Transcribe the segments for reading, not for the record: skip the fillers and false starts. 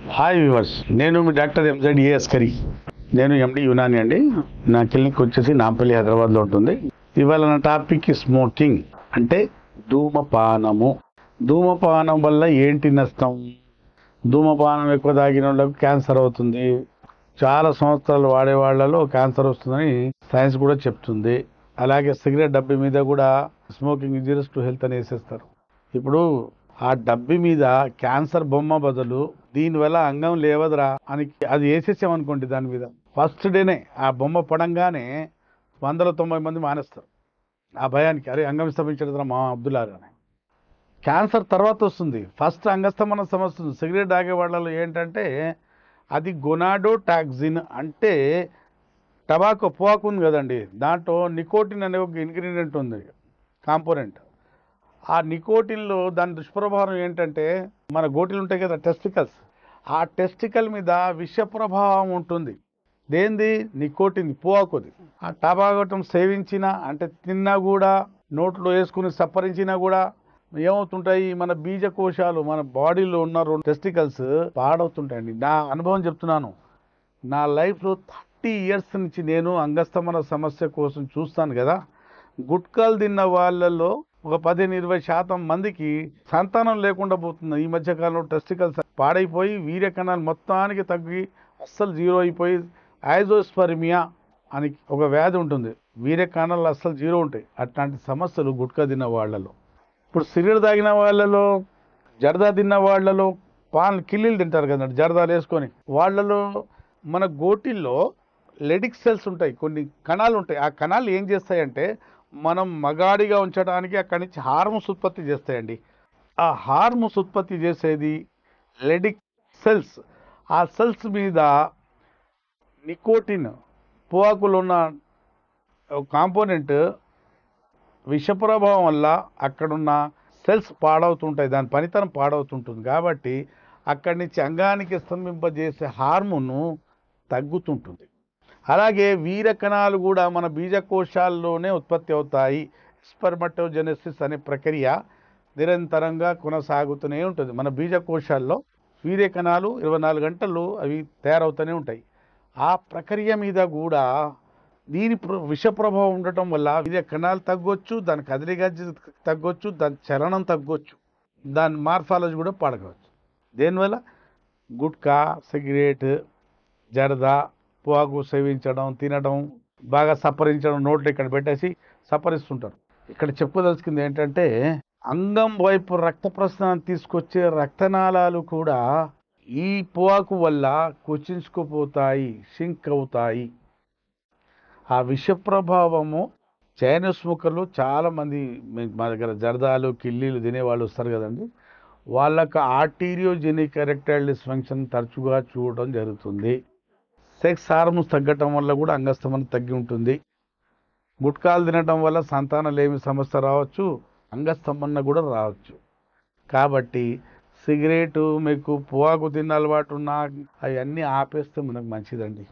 Hi viewers, నేను మీ doctor MZ Askari. నేను ఎండి యునాని అండి. నా క్లినిక్ వచ్చేసి నాంపల్లి, హైదరాబాద్లో ఉంటుంది. ఇవాళ నా టాపిక్ స్మోకింగ్ అంటే ధూమపానము. ధూమపానం వల్ల ఏంటి నష్టం? ధూమపానం ఎక్కువ తాగిన వాళ్ళకు క్యాన్సర్ అవుతుంది. చాలా సంవత్సరాలు వాడే వాళ్ళలో క్యాన్సర్ వస్తుందని సైన్స్ కూడా చెప్తుంది. అలాగే సిగరెట్ డబ్బి మీద కూడా స్మోకింగ్ ఇంజూరియస్ టు హెల్త్ అని వేసేస్తారు. ఇప్పుడు ఆ డబ్బి మీద క్యాన్సర్ బొమ్మ బదులు దీనివల్ల అంగం లేవదురా అని అది వేసేసామనుకోండి, దాని మీద ఫస్ట్ డేనే ఆ బొమ్మ పడంగానే 190 మంది మానేస్తారు. ఆ భయానికి, అరే అంగం స్తమించడం మా అబ్దుల్లా అని. క్యాన్సర్ తర్వాత వస్తుంది, ఫస్ట్ అంగస్తమన సమస్య వస్తుంది. సిగరెట్ తాగే వాళ్ళలో ఏంటంటే అది గొనాడోటాక్సిన్ అంటే టబాకో పొగాకు ఉంది కదండి, దాంట్లో నికోటిన్ అనే ఒక ఇంగ్రీడియంట్ ఉంది, కాంపోనెంట్. ఆ నికోటిన్లో దాని దుష్ప్రభావం ఏంటంటే మన గోటీలు ఉంటాయి కదా, టెస్టికల్స్, ఆ టెస్టికల్ మీద విష ప్రభావం ఉంటుంది. దేంది? నికోటిన్, పొగాకుది. ఆ టబాకం సేవించినా అంటే తిన్నా కూడా, నోట్లో వేసుకుని సప్పరించినా కూడా ఏమవుతుంటాయి, మన బీజకోశాలు, మన బాడీలో ఉన్న టెస్టికల్స్ పాడవుతుంటాయండి. నా అనుభవం చెప్తున్నాను. నా లైఫ్లో 30 ఇయర్స్ నుంచి నేను అంగస్తమన సమస్య కోసం చూస్తాను కదా. గుట్కాలు తిన్న వాళ్ళలో ఒక 15-20% మందికి సంతానం లేకుండా పోతుంది. ఈ మధ్యకాలంలో టెస్టికల్స్ పాడైపోయి వీర్య కణాలు మొత్తానికి తగ్గి అస్సలు జీరో అయిపోయి ఐజోస్పర్మియా అని ఒక వ్యాధి ఉంటుంది. వీర్య కణాలు అస్సలు జీరో ఉంటాయి. అట్లాంటి సమస్యలు గుట్కా తిన్న వాళ్ళలో. ఇప్పుడు సిగరెట్ తాగిన వాళ్ళలో, జర్దా తిన్న వాళ్ళలో, కిల్లీలు తింటారు కదండి జర్దాలు వేసుకొని, వాళ్ళలో మన గోటిల్లో లెడిక్ సెల్స్ ఉంటాయి, కొన్ని కణాలు ఉంటాయి. ఆ కణాలు ఏం చేస్తాయంటే మనం మగాడిగా ఉంచడానికి అక్కడి నుంచి హార్మోన్స్ ఉత్పత్తి చేస్తాయండి. ఆ హార్మోన్స్ ఉత్పత్తి చేసేది లెడిక్ సెల్స్. ఆ సెల్స్ మీద నికోటిన్, పొగాకులో ఉన్న కాంపోనెంట్ విషప్రభావం వల్ల అక్కడున్న సెల్స్ పాడవుతుంటాయి, దాని పనితనం పాడవుతుంటుంది. కాబట్టి అక్కడి నుంచి అంగానికి స్తంభింపజేసే హార్మోను తగ్గుతుంటుంది. అలాగే వీర్య కణాలు కూడా మన బీజకోశాల్లోనే ఉత్పత్తి అవుతాయి. స్పర్మటోజెనెసిస్ అనే ప్రక్రియ నిరంతరంగా కొనసాగుతూనే ఉంటుంది. మన బీజకోశాల్లో వీర్య కణాలు 24 గంటలు అవి తయారవుతూనే ఉంటాయి. ఆ ప్రక్రియ మీద కూడా దీని విష ప్రభావం ఉండటం వల్ల వీర్య కణాలు తగ్గొచ్చు, దాని కదలిక తగ్గొచ్చు, దాని చలనం తగ్గొచ్చు, దాని మార్ఫాలజీ కూడా పాడగవచ్చు. దేనివల్ల? గుట్కా, సిగరెట్, జర్దా, పొగాకు సేవించడం, తినడం, బాగా సప్పరించడం, నోట్లో ఇక్కడ పెట్టేసి సప్పరిస్తుంటారు. ఇక్కడ చెప్పుకోదలుచుకుంది ఏంటంటే అంగం వైపు రక్త ప్రసరణ తీసుకొచ్చే రక్తనాళాలు కూడా ఈ పొగాకు వల్ల కుచించుకుపోతాయి, షింక్ అవుతాయి. ఆ విష ప్రభావము చైనా స్మోకర్లు చాలామంది మా దగ్గర జర్దాలు, కిల్లీలు తినేవాళ్ళు వస్తారు కదండి, వాళ్ళకు ఆర్టీరియోజెనిక్ ఎరెక్టైల్ డిస్ఫంక్షన్ తరచుగా చూడడం జరుగుతుంది. సెక్స్ హార్మోన్స్ తగ్గటం వల్ల కూడా అంగస్తమన తగ్గి ఉంటుంది. గుట్కాలు తినడం వల్ల సంతానలేమి సమస్య రావచ్చు, అంగస్తమన కూడా రావచ్చు. కాబట్టి సిగరెటు, మీకు పొగాకు తిన్న అలవాటు ఉన్నా అవన్నీ ఆపేస్తే మనకు మంచిదండి.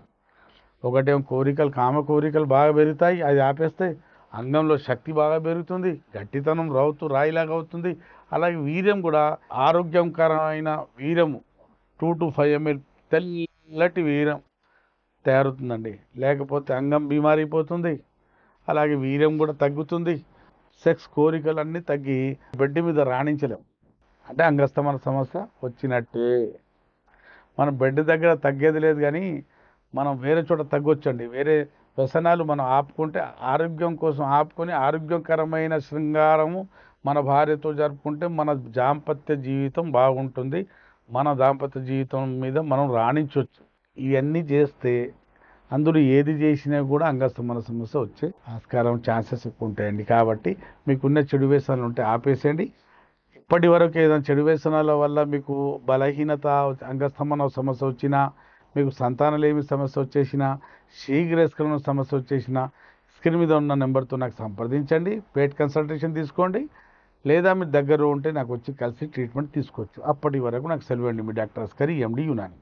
ఒకటేమో కోరికలు, కామ కోరికలు బాగా పెరుగుతాయి, అది ఆపేస్తే అంగంలో శక్తి బాగా పెరుగుతుంది, గట్టితనం రాయిలాగా అవుతుంది. అలాగే వీర్యం కూడా ఆరోగ్యకరమైన వీర్యము 2 to 5 ml తెల్లటి వీర్యం తయారవుతుందండి. లేకపోతే అంగం బీమారైపోతుంది, అలాగే వీర్యం కూడా తగ్గుతుంది, సెక్స్ కోరికలు అన్నీ తగ్గి బెడ్ మీద రాణించలేం. అంటే అంగస్తమన సమస్య వచ్చినట్టే. మనం బెడ్ దగ్గర తగ్గేది లేదు, కానీ మనం వేరే చోట తగ్గొచ్చండి. వేరే వ్యసనాలు మనం ఆపుకుంటే, ఆరోగ్యం కోసం ఆపుకొని ఆరోగ్యకరమైన శృంగారము మన భార్యతో జరుపుకుంటే మన దాంపత్య జీవితం బాగుంటుంది. మన దాంపత్య జీవితం మీద మనం రాణించవచ్చు. ఇవన్నీ చేస్తే అందులో ఏది చేసినా కూడా అంగస్తమన సమస్య వచ్చే ఆస్కారం, ఛాన్సెస్ ఎక్కువ ఉంటాయండి. కాబట్టి మీకున్న చెడు వ్యసనాలు ఉంటే ఆపేసేయండి. ఇప్పటి వరకు ఏదైనా చెడు వ్యసనాల వల్ల మీకు బలహీనత, అంగస్తమన సమస్య వచ్చినా, మీకు సంతానలేమి సమస్య వచ్చేసినా, శీఘ్రస్ఖలన సమస్య వచ్చేసినా, స్క్రీన్ మీద ఉన్న నెంబర్తో నాకు సంప్రదించండి. పేట్ కన్సల్టేషన్ తీసుకోండి, లేదా మీ దగ్గర ఉంటే నాకు వచ్చి కలిసి ట్రీట్మెంట్ తీసుకోవచ్చు. అప్పటి వరకు నాకు సెలవు అండి. మీ డాక్టర్ అస్కరి, ఎండి యునాని.